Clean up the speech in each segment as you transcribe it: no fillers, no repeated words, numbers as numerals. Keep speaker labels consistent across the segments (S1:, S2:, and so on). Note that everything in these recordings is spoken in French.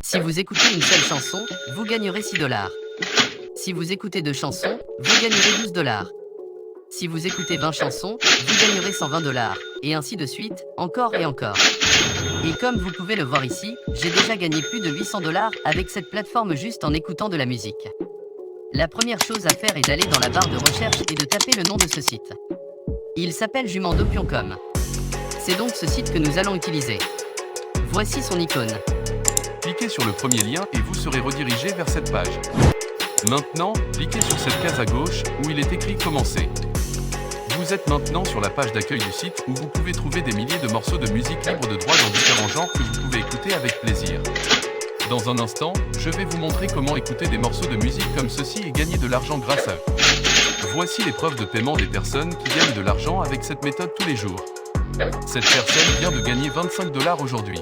S1: Si vous écoutez une seule chanson, vous gagnerez 6 dollars. Si vous écoutez 2 chansons, vous gagnerez 12 dollars. Si vous écoutez 20 chansons, vous gagnerez 120 dollars. Et ainsi de suite, encore et encore. Et comme vous pouvez le voir ici, j'ai déjà gagné plus de 800 dollars avec cette plateforme juste en écoutant de la musique. La première chose à faire est d'aller dans la barre de recherche et de taper le nom de ce site. Il s'appelle jumendo.com. C'est donc ce site que nous allons utiliser. Voici son icône.
S2: Cliquez sur le premier lien et vous serez redirigé vers cette page. Maintenant, cliquez sur cette case à gauche où il est écrit « Commencer ». Vous êtes maintenant sur la page d'accueil du site où vous pouvez trouver des milliers de morceaux de musique libre de droit dans différents genres que vous pouvez écouter avec plaisir. Dans un instant, je vais vous montrer comment écouter des morceaux de musique comme ceci et gagner de l'argent grâce à eux. Voici les preuves de paiement des personnes qui gagnent de l'argent avec cette méthode tous les jours. Cette personne vient de gagner 25 dollars aujourd'hui.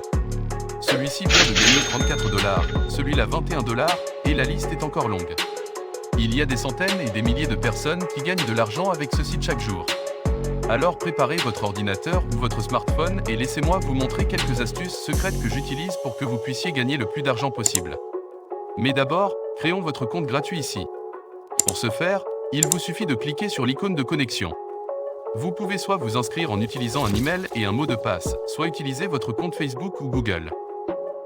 S2: Celui-ci vient de gagner 34 dollars, celui-là 21 dollars, et la liste est encore longue. Il y a des centaines et des milliers de personnes qui gagnent de l'argent avec ce site chaque jour. Alors préparez votre ordinateur ou votre smartphone et laissez-moi vous montrer quelques astuces secrètes que j'utilise pour que vous puissiez gagner le plus d'argent possible. Mais d'abord, créons votre compte gratuit ici. Pour ce faire, il vous suffit de cliquer sur l'icône de connexion. Vous pouvez soit vous inscrire en utilisant un email et un mot de passe, soit utiliser votre compte Facebook ou Google.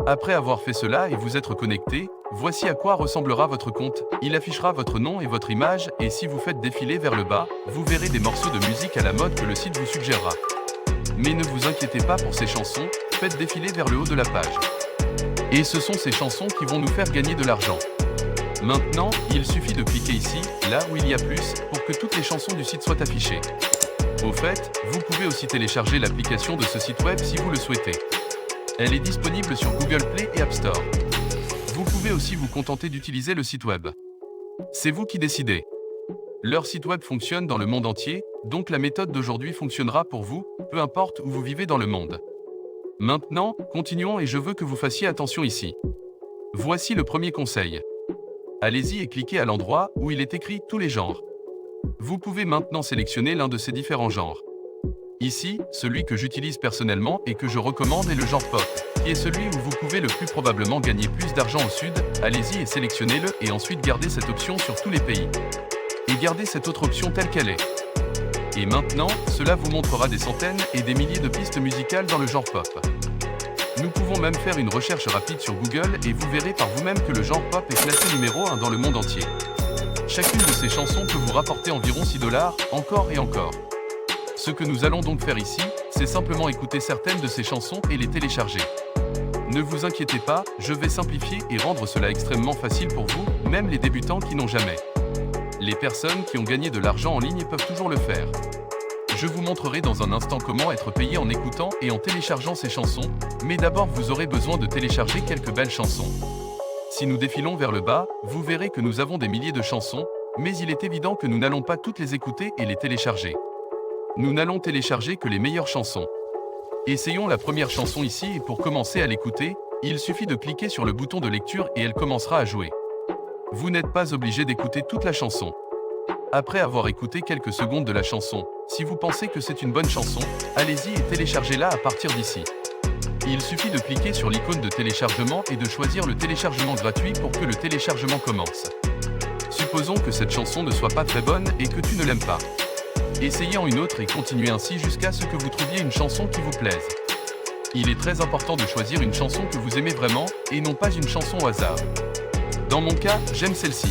S2: Après avoir fait cela et vous être connecté, voici à quoi ressemblera votre compte. Il affichera votre nom et votre image, et si vous faites défiler vers le bas, vous verrez des morceaux de musique à la mode que le site vous suggérera. Mais ne vous inquiétez pas pour ces chansons, faites défiler vers le haut de la page. Et ce sont ces chansons qui vont nous faire gagner de l'argent. Maintenant, il suffit de cliquer ici, là où il y a plus, pour que toutes les chansons du site soient affichées. Au fait, vous pouvez aussi télécharger l'application de ce site web si vous le souhaitez. Elle est disponible sur Google Play et App Store. Vous pouvez aussi vous contenter d'utiliser le site web. C'est vous qui décidez. Leur site web fonctionne dans le monde entier, donc la méthode d'aujourd'hui fonctionnera pour vous, peu importe où vous vivez dans le monde. Maintenant, continuons et je veux que vous fassiez attention ici. Voici le premier conseil. Allez-y et cliquez à l'endroit où il est écrit « Tous les genres ». Vous pouvez maintenant sélectionner l'un de ces différents genres. Ici, celui que j'utilise personnellement et que je recommande est le genre pop, qui est celui où vous pouvez le plus probablement gagner plus d'argent au sud. Allez-y et sélectionnez-le et ensuite gardez cette option sur tous les pays. Et gardez cette autre option telle qu'elle est. Et maintenant, cela vous montrera des centaines et des milliers de pistes musicales dans le genre pop. Nous pouvons même faire une recherche rapide sur Google et vous verrez par vous-même que le genre pop est classé numéro 1 dans le monde entier. Chacune de ces chansons peut vous rapporter environ 6 dollars, encore et encore. Ce que nous allons donc faire ici, c'est simplement écouter certaines de ces chansons et les télécharger. Ne vous inquiétez pas, je vais simplifier et rendre cela extrêmement facile pour vous, même les débutants qui n'ont jamais. Les personnes qui ont gagné de l'argent en ligne peuvent toujours le faire. Je vous montrerai dans un instant comment être payé en écoutant et en téléchargeant ces chansons, mais d'abord vous aurez besoin de télécharger quelques belles chansons. Si nous défilons vers le bas, vous verrez que nous avons des milliers de chansons, mais il est évident que nous n'allons pas toutes les écouter et les télécharger. Nous n'allons télécharger que les meilleures chansons. Essayons la première chanson ici et pour commencer à l'écouter, il suffit de cliquer sur le bouton de lecture et elle commencera à jouer. Vous n'êtes pas obligé d'écouter toute la chanson. Après avoir écouté quelques secondes de la chanson, si vous pensez que c'est une bonne chanson, allez-y et téléchargez-la à partir d'ici. Il suffit de cliquer sur l'icône de téléchargement et de choisir le téléchargement gratuit pour que le téléchargement commence. Supposons que cette chanson ne soit pas très bonne et que tu ne l'aimes pas. Essayez en une autre et continuez ainsi jusqu'à ce que vous trouviez une chanson qui vous plaise. Il est très important de choisir une chanson que vous aimez vraiment, et non pas une chanson au hasard. Dans mon cas, j'aime celle-ci.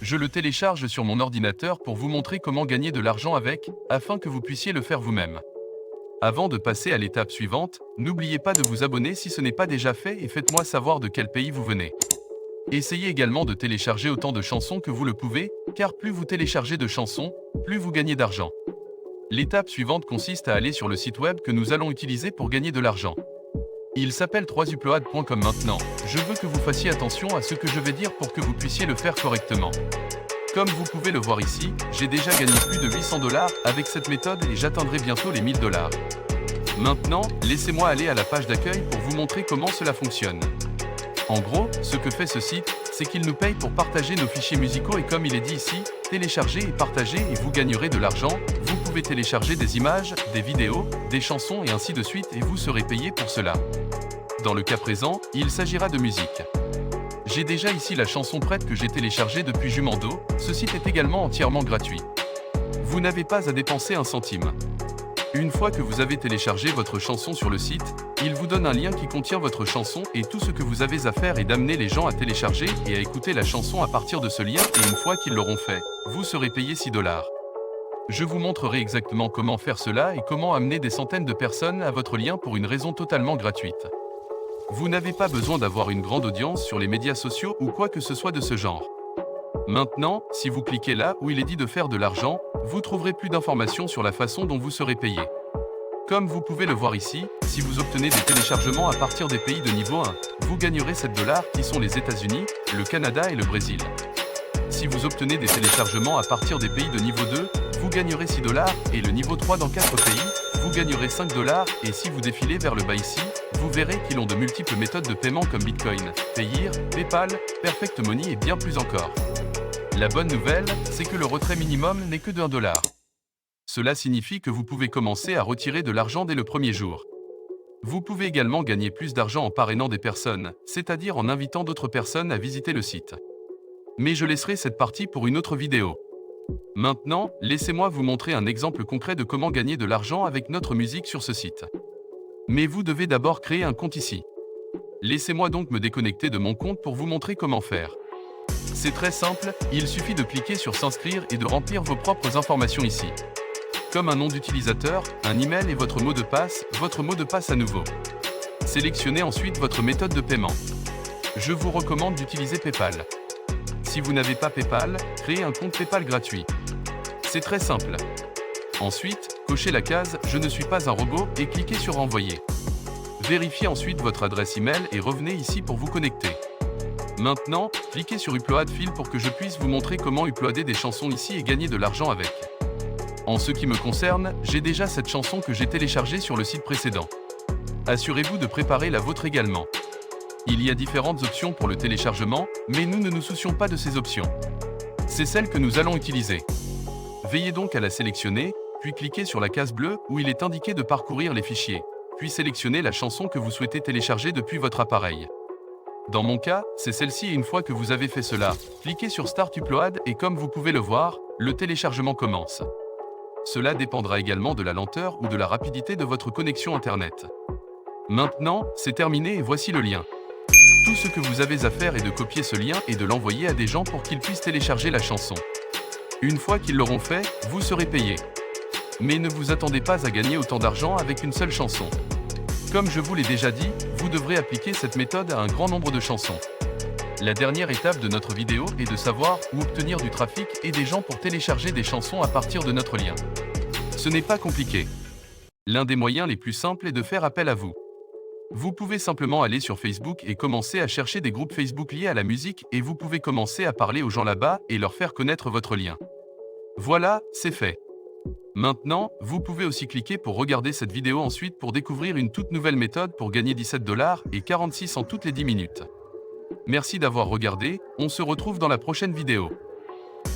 S2: Je le télécharge sur mon ordinateur pour vous montrer comment gagner de l'argent avec, afin que vous puissiez le faire vous-même. Avant de passer à l'étape suivante, n'oubliez pas de vous abonner si ce n'est pas déjà fait et faites-moi savoir de quel pays vous venez. Essayez également de télécharger autant de chansons que vous le pouvez, car plus vous téléchargez de chansons, plus vous gagnez d'argent. L'étape suivante consiste à aller sur le site web que nous allons utiliser pour gagner de l'argent. Il s'appelle wupload.com maintenant. Je veux que vous fassiez attention à ce que je vais dire pour que vous puissiez le faire correctement. Comme vous pouvez le voir ici, j'ai déjà gagné plus de 800 dollars avec cette méthode et j'atteindrai bientôt les 1000 dollars. Maintenant, laissez-moi aller à la page d'accueil pour vous montrer comment cela fonctionne. En gros, ce que fait ce site, c'est qu'il nous paye pour partager nos fichiers musicaux et comme il est dit ici, téléchargez et partagez et vous gagnerez de l'argent. Vous pouvez télécharger des images, des vidéos, des chansons et ainsi de suite et vous serez payé pour cela. Dans le cas présent, il s'agira de musique. J'ai déjà ici la chanson prête que j'ai téléchargée depuis Jumendo. Ce site est également entièrement gratuit. Vous n'avez pas à dépenser un centime. Une fois que vous avez téléchargé votre chanson sur le site, il vous donne un lien qui contient votre chanson et tout ce que vous avez à faire est d'amener les gens à télécharger et à écouter la chanson à partir de ce lien et une fois qu'ils l'auront fait, vous serez payé 6 $. Je vous montrerai exactement comment faire cela et comment amener des centaines de personnes à votre lien pour une raison totalement gratuite. Vous n'avez pas besoin d'avoir une grande audience sur les médias sociaux ou quoi que ce soit de ce genre. Maintenant, si vous cliquez là où il est dit de faire de l'argent, vous trouverez plus d'informations sur la façon dont vous serez payé. Comme vous pouvez le voir ici, si vous obtenez des téléchargements à partir des pays de niveau 1, vous gagnerez 7 $ qui sont les États-Unis, le Canada et le Brésil. Si vous obtenez des téléchargements à partir des pays de niveau 2, vous gagnerez 6 $ et le niveau 3 dans 4 pays, vous gagnerez 5 $ et si vous défilez vers le bas ici, vous verrez qu'ils ont de multiples méthodes de paiement comme Bitcoin, Payeer, PayPal, Perfect Money et bien plus encore. La bonne nouvelle, c'est que le retrait minimum n'est que de 1 $. Cela signifie que vous pouvez commencer à retirer de l'argent dès le premier jour. Vous pouvez également gagner plus d'argent en parrainant des personnes, c'est-à-dire en invitant d'autres personnes à visiter le site. Mais je laisserai cette partie pour une autre vidéo. Maintenant, laissez-moi vous montrer un exemple concret de comment gagner de l'argent avec notre musique sur ce site. Mais vous devez d'abord créer un compte ici. Laissez-moi donc me déconnecter de mon compte pour vous montrer comment faire. C'est très simple, il suffit de cliquer sur s'inscrire et de remplir vos propres informations ici. Comme un nom d'utilisateur, un email et votre mot de passe à nouveau. Sélectionnez ensuite votre méthode de paiement. Je vous recommande d'utiliser PayPal. Si vous n'avez pas PayPal, créez un compte PayPal gratuit. C'est très simple. Ensuite, cochez la case « Je ne suis pas un robot » et cliquez sur « Envoyer ». Vérifiez ensuite votre adresse email et revenez ici pour vous connecter. Maintenant, cliquez sur Upload File pour que je puisse vous montrer comment uploader des chansons ici et gagner de l'argent avec. En ce qui me concerne, j'ai déjà cette chanson que j'ai téléchargée sur le site précédent. Assurez-vous de préparer la vôtre également. Il y a différentes options pour le téléchargement, mais nous ne nous soucions pas de ces options. C'est celle que nous allons utiliser. Veillez donc à la sélectionner, puis cliquez sur la case bleue où il est indiqué de parcourir les fichiers, puis sélectionnez la chanson que vous souhaitez télécharger depuis votre appareil. Dans mon cas, c'est celle-ci et une fois que vous avez fait cela, cliquez sur Start Upload et comme vous pouvez le voir, le téléchargement commence. Cela dépendra également de la lenteur ou de la rapidité de votre connexion Internet. Maintenant, c'est terminé et voici le lien. Tout ce que vous avez à faire est de copier ce lien et de l'envoyer à des gens pour qu'ils puissent télécharger la chanson. Une fois qu'ils l'auront fait, vous serez payé. Mais ne vous attendez pas à gagner autant d'argent avec une seule chanson. Comme je vous l'ai déjà dit, vous devrez appliquer cette méthode à un grand nombre de chansons. La dernière étape de notre vidéo est de savoir où obtenir du trafic et des gens pour télécharger des chansons à partir de notre lien. Ce n'est pas compliqué. L'un des moyens les plus simples est de faire appel à vous. Vous pouvez simplement aller sur Facebook et commencer à chercher des groupes Facebook liés à la musique et vous pouvez commencer à parler aux gens là-bas et leur faire connaître votre lien. Voilà, c'est fait. Maintenant, vous pouvez aussi cliquer pour regarder cette vidéo ensuite pour découvrir une toute nouvelle méthode pour gagner 17 $ et 46 en toutes les 10 minutes. Merci d'avoir regardé, on se retrouve dans la prochaine vidéo.